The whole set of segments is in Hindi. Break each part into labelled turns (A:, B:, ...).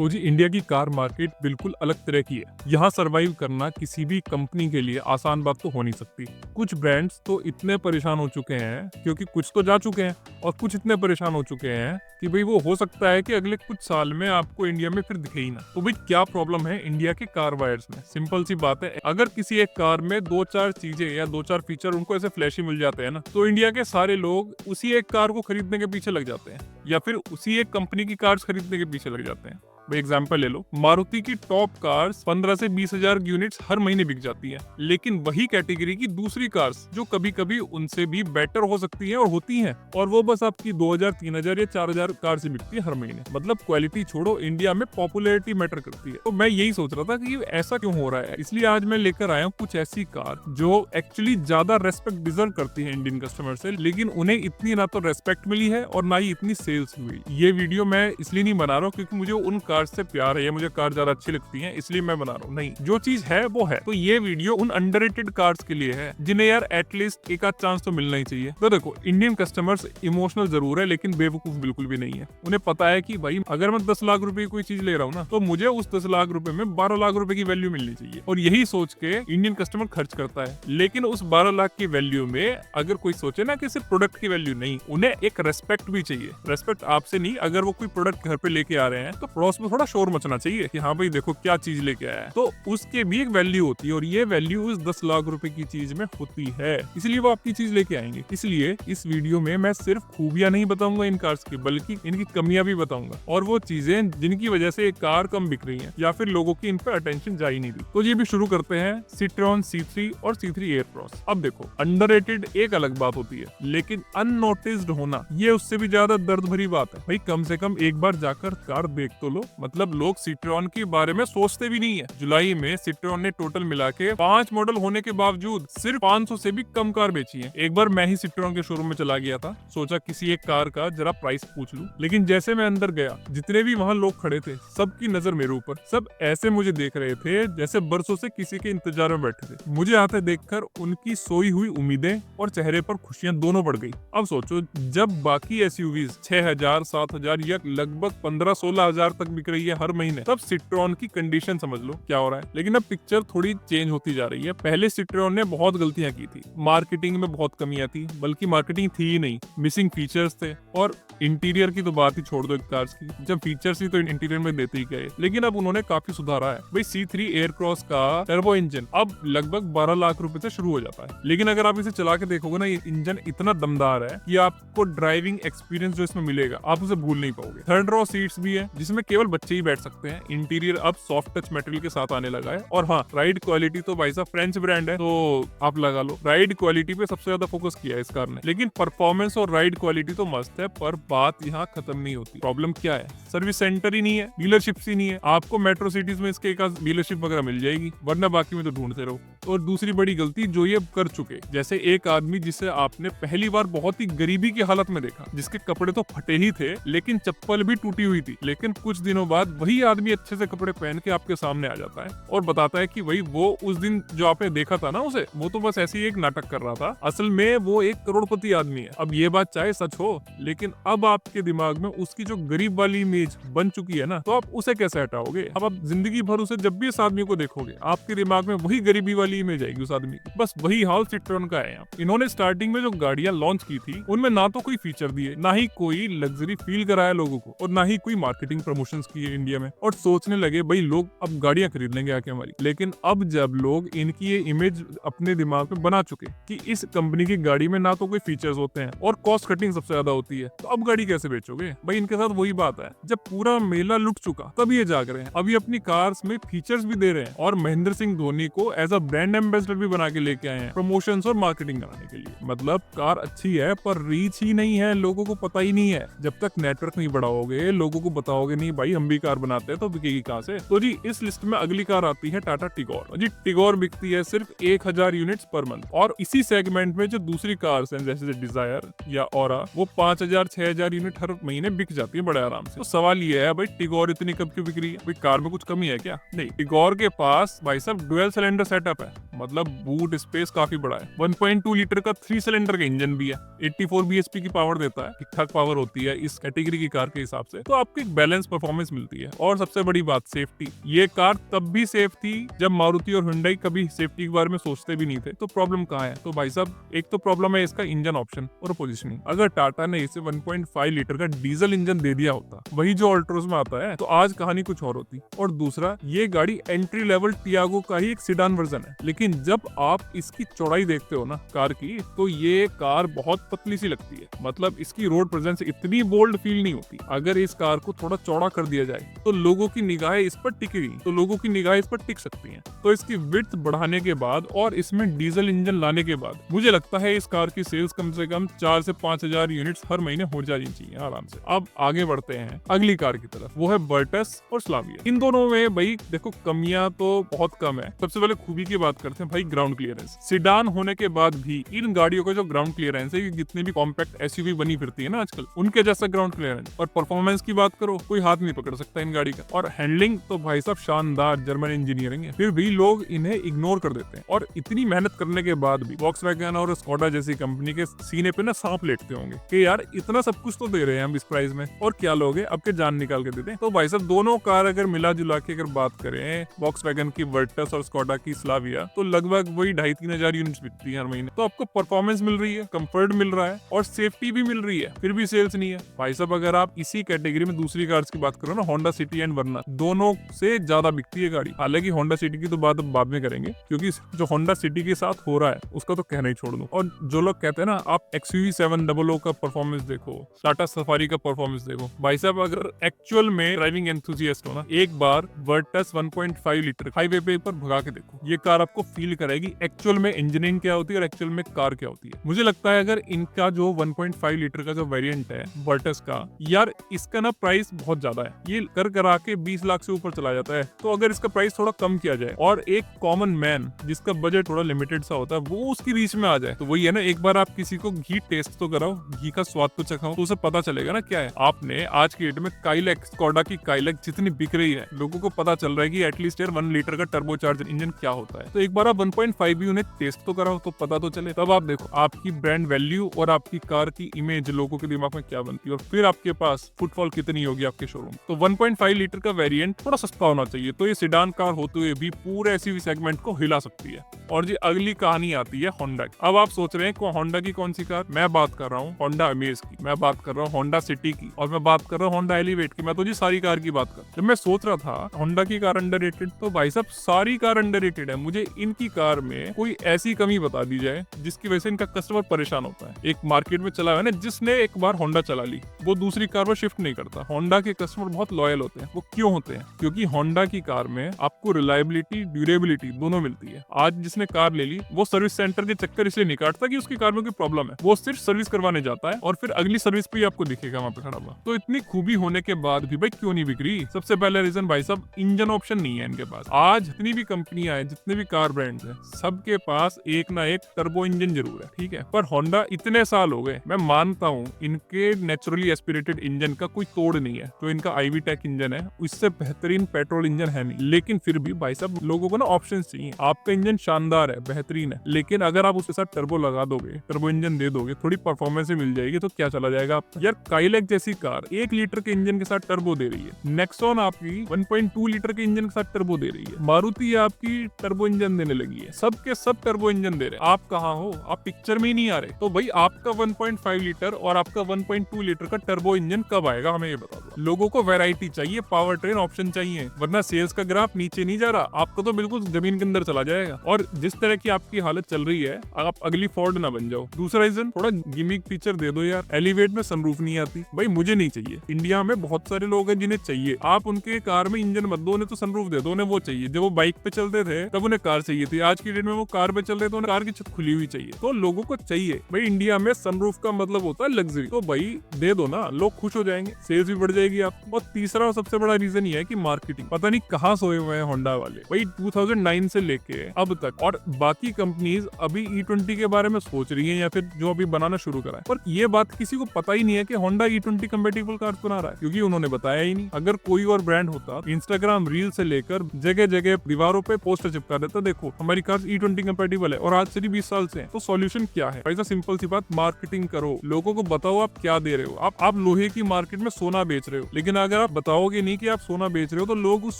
A: तो जी इंडिया की कार मार्केट बिल्कुल अलग तरह की है। यहाँ सरवाइव करना किसी भी कंपनी के लिए आसान बात तो हो नहीं सकती। कुछ ब्रांड्स तो इतने परेशान हो चुके हैं क्योंकि कुछ तो जा चुके हैं और कुछ इतने परेशान हो चुके हैं कि भाई वो हो सकता है कि अगले कुछ साल में आपको इंडिया में फिर दिखे ही ना। तो भाई क्या प्रॉब्लम है इंडिया के कार बायर्स में? सिंपल सी बात है, अगर किसी एक कार में दो चार चीजें या दो चार फीचर उनको ऐसे फ्लैशी मिल जाते हैं ना, तो इंडिया के सारे लोग उसी एक कार को खरीदने के पीछे लग जाते हैं या फिर उसी एक कंपनी की कार्स खरीदने के पीछे लग जाते हैं। भाई एग्जाम्पल ले लो, मारुति की टॉप कार्स 15 से 20 हजार यूनिट्स हर महीने बिक जाती हैं, लेकिन वही कैटेगरी की दूसरी कार्स जो कभी कभी उनसे भी बेटर हो सकती हैं और होती हैं, और वो बस आपकी 2000, 3000 या 4000 कार से बिकती है हर महीने। मतलब क्वालिटी छोड़ो, इंडिया में पॉपुलैरिटी मैटर करती है। तो मैं यही सोच रहा था कि ऐसा क्यों हो रहा है, इसलिए आज मैं लेकर आया हूँ कुछ ऐसी कार जो एक्चुअली ज्यादा रेस्पेक्ट डिजर्व करती है इंडियन कस्टमर से, लेकिन उन्हें इतनी ना तो रेस्पेक्ट मिली है और ना ही इतनी सेल्स हुई। ये वीडियो मैं इसलिए नहीं बना रहा हूँ क्योंकि मुझे उन कार से प्यार है या मुझे कार ज्यादा अच्छी लगती है इसलिए मैं बना रहा हूँ, नहीं, जो चीज है वो है। तो ये वीडियो उन अंडररेटेड कार्स के लिए है जिन्हें यार एटलीस्ट एक आध चांस तो मिलना ही चाहिए। तो देखो, इंडियन कस्टमर्स इमोशनल जरूर है लेकिन बेवकूफ बिल्कुल भी नहीं है। उन्हें पता है कि भाई अगर मैं 10 लाख रुपए की कोई चीज ले रहा हूँ ना, तो मुझे उस 10 लाख रुपए में 12 लाख रुपए की वैल्यू मिलनी चाहिए, और यही सोच के इंडियन कस्टमर खर्च करता है। लेकिन उस 12 लाख की वैल्यू में अगर कोई सोचे ना कि सिर्फ प्रोडक्ट की वैल्यू नहीं, उन्हें एक रेस्पेक्ट भी चाहिए। रेस्पेक्ट आपसे नहीं, अगर वो कोई प्रोडक्ट घर पे लेके आ रहे हैं तो पड़ोस में थोड़ा शोर मचना चाहिए कि हाँ भाई देखो क्या चीज लेके आया है, तो उसके भी एक वैल्यू होती है, और ये वैल्यू उस 10 लाख रुपए की चीज में होती है, इसलिए वो आपकी चीज लेके आएंगे। इसलिए इस वीडियो में मैं सिर्फ खूबियां नहीं बताऊंगा इन कार्स की, बल्कि इनकी कमियां भी बताऊंगा, और वो चीजें जिनकी वजह से एक कार कम बिक रही है या फिर लोगों की इन पर अटेंशन जा ही नहीं रही। तो ये भी शुरू करते हैं सिट्रॉन C3 और C3 एयरक्रॉस। अब देखो, अंडररेटेड एक अलग बात होती है, लेकिन अननोटिस्ड होना ये उससे भी ज्यादा दर्द भरी बात है। भाई कम से कम एक बार जाकर कार देख तो लो। मतलब लोग सिट्रॉन के बारे में सोचते भी नहीं है। जुलाई में सिट्रॉन ने टोटल मिला के 5 मॉडल होने के बावजूद सिर्फ 500 से भी कम कार बेची है। एक बार मैं ही सिट्रॉन के शोरूम में चला गया था, सोचा किसी एक कार का जरा प्राइस पूछ लूं, लेकिन जैसे मैं अंदर गया, जितने भी वहाँ लोग खड़े थे सबकी नजर मेरे ऊपर। सब ऐसे मुझे देख रहे थे जैसे बरसों से किसी के इंतजार में बैठे थे। मुझे आते देखकर उनकी सोई हुई उम्मीदें और चेहरे पर खुशियां दोनों बढ़ गई। अब सोचो, जब बाकी एसयूवीज 6000, 7000 या लगभग 15-16 हजार तक बिक रही है हर महीने, तब सिट्रॉन की कंडीशन समझ लो क्या हो रहा है। लेकिन अब पिक्चर थोड़ी चेंज होती जा रही है। पहले सिट्रॉन ने बहुत गलतियां की थी, मार्केटिंग में बहुत कमियां थी, बल्कि मार्केटिंग थी ही नहीं, मिसिंग फीचर्स थे, और इंटीरियर की तो बात ही छोड़ दो एक कार्स की, जब फीचर्स ही तो इंटीरियर में देते ही गए। लेकिन अब उन्होंने काफी सुधारा है। भाई C3 एयरक्रॉस का टर्बो इंजन अब लगभग 12 लाख रुपए से शुरू हो जाता है, लेकिन अगर आप इसे चला के देखोगे ना, ये इंजन इतना दमदार है कि आपको ड्राइविंग एक्सपीरियंस जो इसमें मिलेगा आप उसे भूल नहीं पाओगे। थर्ड रो सीट्स भी है जिसमें केवल बच्चे ही बैठ सकते हैं। इंटीरियर अब सॉफ्ट टच मटेरियल के साथ आने लगा है, और हाँ, राइड क्वालिटी तो भाई साहब फ्रेंच ब्रांड है तो आप लगा लो, राइड क्वालिटी पे सबसे ज्यादा फोकस किया है इस कार ने। लेकिन परफॉर्मेंस और राइड क्वालिटी तो मस्त है, पर बात यहाँ खत्म नहीं होती। प्रॉब्लम क्या है? सर्विस सेंटर ही नहीं है, डीलरशिप्स ही नहीं है। आपको मेट्रो सिटीज में इसके एक डीलरशिप वगैरह मिल जाएगी, वरना बाकी में तो ढूंढते रहो। और दूसरी बड़ी गलती जो ये कर चुके, जैसे एक आदमी जिसे आपने पहली बार बहुत ही गरीबी की हालत में देखा, जिसके कपड़े तो फटे ही थे लेकिन चप्पल भी टूटी हुई थी, लेकिन कुछ दिनों बाद वही आदमी अच्छे से कपड़े पहन के आपके सामने आ जाता है और बताता है कि वही वो उस दिन जो आपने देखा था ना उसे, वो तो बस ऐसे ही एक नाटक कर रहा था, असल में वो एक करोड़पति आदमी है। अब ये बात चाहे सच हो, लेकिन अब आपके दिमाग में उसकी जो गरीब वाली इमेज बन चुकी है ना, तो आप उसे कैसे हटाओगे? अब आप जिंदगी भर उसे जब भी इस आदमी को देखोगे, आपके दिमाग में वही गरीबी वाली इमेज आएगी उस आदमी की। बस वही हाल सिट्रॉन का है। इन्होंने स्टार्टिंग में जो गाड़ियां लॉन्च की थी, उनमें ना तो कोई फीचर दिए, ना ही कोई लग्जरी फील कराया लोगों को, और ना ही कोई मार्केटिंग प्रमोशंस किए इंडिया में, और सोचने लगे भाई लोग अब गाड़ियां खरीद लेंगे आके हमारी। लेकिन अब जब लोग इनकी ये इमेज अपने दिमाग में बना चुके कि इस कंपनी की गाड़ी में ना तो कोई फीचर्स होते हैं और कॉस्ट कटिंग सबसे ज्यादा होती है, तो अब गाड़ी कैसे बेचोगे? भाई इनके साथ वही बात है, जब पूरा मेला लुट चुका तब ये जाग रहे हैं। अभी अपनी कार्स में फीचर्स भी दे रहे हैं, और महेंद्र सिंह धोनी को एज अ ब्रांड एम्बेसडर भी बना के लेके आए हैं प्रमोशंस और मार्केटिंग कराने के लिए। मतलब कार अच्छी है पर रीच ही नहीं है, लोगों को पता ही नहीं है। जब तक नेटवर्क नहीं बढ़ाओगे, लोगों को बताओगे नहीं भाई हम भी कार बनाते हैं, तो बिकेगी कहां से? तो जी इस लिस्ट में अगली कार आती है टाटा टिगोर। जी टिगोर बिकती है सिर्फ 1000 यूनिट्स पर मंथ, और इसी सेगमेंट में जो दूसरी कार्स हैं जैसे डिजायर या ऑरा, वो 5000, 6000 यूनिट हर महीने बिक जाती है बड़े आराम से। तो सवाल ये है भाई टिगोर इतनी कब क्यों बिक रही है? भाई कार में कुछ कमी है क्या? नहीं, टिगोर के पास भाई साहब डुअल सिलेंडर सेटअप है, मतलब बूट स्पेस काफी बड़ा है। 1.2 लीटर का 3 सिलेंडर का इंजन भी है, 84 bhp की पावर देता है, ठीक ठाक पावर होती है इस कैटेगरी की कार के हिसाब से, तो आपको एक बैलेंस परफॉर्मेंस मिलती है। और सबसे बड़ी बात सेफ्टी, ये कार तब भी सेफ थी जब मारुति और हुंडई कभी सेफ्टी के बारे में सोचते भी नहीं थे। तो प्रॉब्लम कहाँ है? तो भाई साहब एक तो प्रॉब्लम है इसका इंजन ऑप्शन और पोजीशनिंग। अगर टाटा ने इसे 1.5 लीटर का डीजल इंजन दे दिया होता, वही जो अल्ट्रोज में आता है, तो आज कहानी कुछ और होती। और दूसरा, ये गाड़ी एंट्री लेवल टियागो का ही एक सिडान वर्जन है, लेकिन जब आप इसकी चौड़ाई देखते हो ना कार की, तो ये कार बहुत पतली सी लगती है। मतलब इसकी रोड प्रेजेंस इतनी बोल्ड फील नहीं होती। अगर इस कार को थोड़ा चौड़ा कर दिया जाए तो लोगों की निगाहें इस पर टिकेगी, तो लोगों की निगाहें इस पर टिक सकती हैं। तो इसकी विड्थ बढ़ाने के बाद और इसमें डीजल इंजन लाने के बाद मुझे लगता है इस कार की सेल्स कम से कम 4 से 5,000 यूनिट्स हर महीने हो जानी चाहिए आराम से। अब आगे बढ़ते हैं अगली कार की तरफ, वो है वर्टस और स्लाविया। इन दोनों में भाई देखो कमियां तो बहुत कम है। सबसे पहले खूबी की बात करते हैं भाई, ग्राउंड क्लियरेंस। सिडान होने के बाद भी इन गाड़ियों का जो ग्राउंड क्लियरेंस है, जितने भी कॉम्पैक्ट एसयूवी बनी फिरती है ना आजकल, उनके जैसा ग्राउंड क्लियरेंस। और परफॉर्मेंस की बात करो, कोई हाथ नहीं पकड़ सकता इन गाड़ी का। और हैंडलिंग तो भाई साहब शानदार जर्मन इंजीनियरिंग है, फिर भी लोग इन्हें इग्नोर कर देते हैं। और इतनी मेहनत करने के बाद भी वॉक्सवैगन और स्कोडा जैसी कंपनी के सीने पे ना सांप लेटते होंगे कि यार इतना सब कुछ तो दे रहे हैं हम इस प्राइस में, और क्या लोगे अब के जान निकाल के देते हैं। तो भाई साहब दोनों कार अगर मिला जुला के अगर बात करें, वॉक्सवैगन की वर्टस और स्कोडा की स्लाविया, तो लगभग वही 2,500-3 हजार यूनिट्स बिकती है हर महीने। तो आपको परफॉर्मेंस मिल रही है, कंफर्ट मिल रहा है और सेफ्टी भी मिल रही है, फिर भी सेल्स नहीं है। भाई साहब अगर आप इसी कैटेगरी में दूसरी कार्स की बात करो ना, होंडा सिटी एंड वर्ना, दोनों से ज्यादा बिकती है गाड़ी। हालांकि होंडा सिटी की तो बात अब बाद में करेंगे, क्योंकि जो होंडा सिटी के साथ हो रहा है उसका तो कहना ही छोड़ दो। और जो लोग कहते हैं ना आप XUV 700 का परफॉर्मेंस देखो, टाटा सफारी का परफॉर्मेंस देखो, भाई साहब अगर एक्चुअल में ड्राइविंग एंथुसियास्ट हो ना, एक बार वर्टस 1.5 लीटर हाईवे पे पर भगा के देखो, ये कार आपको फील कराएगी एक्चुअल में इंजीनियरिंग क्या होती है और एक्चुअल में कार क्या होती है। मुझे लगता है अगर इनका जो 1.5 लीटर का जो वेरिएंट है वर्टस का, यार इसका ना प्राइस बहुत ज्यादा है, ये कर करा के 20 लाख से ऊपर चला जाता है। तो अगर इसका प्राइस थोड़ा कम किया जाए और एक कॉमन मैन जिसका बजट थोड़ा लिमिटेड सा होता है वो उसकी रीच में आ जाए, तो वही है ना, एक बार आप किसी को घी टेस्ट तो कराओ, घी का स्वाद तो चखाओ, तो उसे पता चलेगा ना क्या है। आपने आज की डेट में काइलैक, स्कोडा की काइलैक जितनी बिक रही है, लोगों को पता चल रहा है कि एटलीस्ट यार 1 लीटर का टर्बोचार्जर इंजन क्या होता है। तो एक बार आप 1.5 भी उन्हें टेस्ट तो कराओ, तो पता तो चले। तब आप देखो आपकी ब्रांड वैल्यू और आपकी कार की इमेज लोगों के दिमाग में क्या बनती है, और फिर आपके पास फुटफॉल कितनी होगी आपके शोरूम। तो 1.5 लीटर का वेरिएंट थोड़ा सस्ता होना चाहिए, तो ये सिडान कार होते हुए भी पूरे एसयूवी सेगमेंट को हिला सकती है। और जी अगली कहानी आती है होंडा की। अब आप सोच रहे हैं होंडा की कौन सी कार? मैं बात कर रहा हूँ होंडा अमेज की, मैं बात कर रहा हूँ होंडा सिटी की, और मैं बात कर रहा हूँ होंडा एलिवेट की। मैं तो जी सारी कार की बात कर, जब मैं सोच रहा था होंडा की कार अंडररेटेड, तो भाई साहब सारी कार अंडररेटेड है। मुझे इनकी कार में कोई ऐसी कमी बता दी जाए जिसकी वजह से इनका कस्टमर परेशान होता है। एक मार्केट में चला है ना, जिसने एक बार होंडा चला ली वो दूसरी कार पर शिफ्ट नहीं करता। होंडा के कस्टमर बहुत लॉयल होते हैं। वो क्यों होते हैं? क्योंकि होंडा की कार में आपको रिलायबिलिटी, ड्यूरेबिलिटी दोनों मिलती है। आज जिसने कार ले ली वो सर्विस सेंटर के चक्कर इसलिए नहीं काटता कि उसकी कार में कोई प्रॉब्लम है, वो सिर्फ सर्विस करवाने जाता है और फिर अगली सर्विस पे ही आपको दिखेगा वहां पे खड़ा हुआ। तो इतनी खूबी होने के बाद भी भाई क्यों नहीं बिक रही? सबसे पहला रीजन भाई साहब इंजन ऑप्शन नहीं है इनके पास। आज जितनी भी कंपनियां हैं, जितने भी कार ब्रांड्स हैं, सबके पास एक ना एक टर्बो इंजन जरूर है, ठीक है। पर होंडा इतने साल हो गए, मैं मानता हूँ इनके नेचुरली एस्पिरेटेड इंजन का कोई तोड़ नहीं है। तो इनका आईवी टेक इंजन है, उससे बेहतरीन पेट्रोल इंजन है नहीं। लेकिन फिर भी भाई साहब लोगों को ना ऑप्शन चाहिए। आपका इंजन शानदार है, बेहतरीन है, लेकिन अगर आप उसके साथ टर्बो लगा दोगे, टर्बो इंजन दे दोगे, थोड़ी परफॉर्मेंस भी मिल जाएगी, तो क्या चला जाएगा आप। यार काइलैक जैसी कार 1 लीटर के इंजन के साथ टर्बो दे रही है, नेक्सॉन आपकी 1.2 लीटर के इंजन के साथ टर्बो दे रही है, मारुति आपकी टर्बो इंजन देने लगी है, सबके सब टर्बो इंजन दे रहे हैं। आप कहाँ हो? आप पिक्चर में ही नहीं आ रहे। तो भाई आपका 1.5 लीटर और आपका 1.2 लीटर का टर्बो इंजन कब आएगा, हमें ये बता दो। लोगों को वैरायटी चाहिए, पावर ट्रेन ऑप्शन चाहिए, वरना सेल्स का ग्राफ नीचे नहीं जा रहा, आपको तो बिल्कुल जमीन के अंदर चला जाएगा। और जिस तरह की आपकी हालत चल रही है, आप अगली फोर्ड ना बन जाओ। दूसरा रीजन, थोड़ा गिमिक फीचर दे दो यार। एलिवेट में सनरूफ नहीं आती, भाई मुझे नहीं चाहिए। इंडिया में बहुत सारे लोग हैं जिन्हें चाहिए। आप उनके कार में इंजन मत दो, उन्हें तो सनरूफ दे दो, उन्हें वो चाहिए। जब वो बाइक पे चलते थे तब उन्हें कार चाहिए थी, आज की डेट में वो कार पे चल रहे तो उन्हें कार की छत खुली हुई चाहिए। तो लोगों को चाहिए भाई, इंडिया में सनरूफ का मतलब होता है लग्जरी। तो भाई दे दो ना, लोग खुश हो जाएंगे, सेल्स भी बढ़ जाएगी आप। और तीसरा और सबसे बड़ा रीजन ये है कि मार्केटिंग। पता नहीं कहाँ सोए हुए हैं होंडा वाले भाई, 2009 से लेके अब तक। और बाकी कंपनीज अभी E20 के बारे में सोच रही है या फिर जो अभी बनाना शुरू करा है, पर ये बात किसी को पता ही नहीं है कि होंडा E20 कंपेटिबल कार बना रहा है, क्योंकि उन्होंने बताया ही नहीं। अगर कोई और ब्रांड होता, इंस्टाग्राम रील से लेकर जगह जगह दीवारों पे पोस्टर चिपका देता, देखो देखो हमारी कार E20 कंपैटिबल है और आज से ही 20 साल से है, तो सॉल्यूशन क्या है? ऐसा सिंपल सी बात, मार्केटिंग करो, लोगों को बताओ आप क्या दे रहे हो। आप लोहे की मार्केट में सोना बेच रहे हो, लेकिन अगर आप बताओगे नहीं कि आप सोना बेच रहे हो तो लोग उस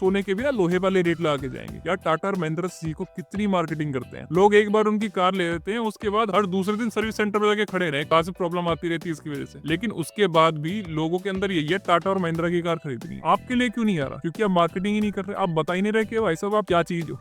A: सोने के भी ना लोहे वाले रेट लगा के जाएंगे। यार टाटा और महिंद्रा को कितनी मार्केटिंग करते हैं लोग, एक बार उनकी कार ले लेते हैं, उसके बाद हर दूसरे दिन सर्विस सेंटर में जाके खड़े रहे, कार से प्रॉब्लम आती रहती है इसकी वजह से, लेकिन उसके बाद भी लोगों के अंदर यही है टाटा और महिंद्रा की कार खरीदनी है। आपके लिए क्यों नहीं आ रहा? क्योंकि आप मार्केटिंग ही नहीं कर रहे, आप बता ही नहीं रहे कि भाई साहब आप क्या चीज हो।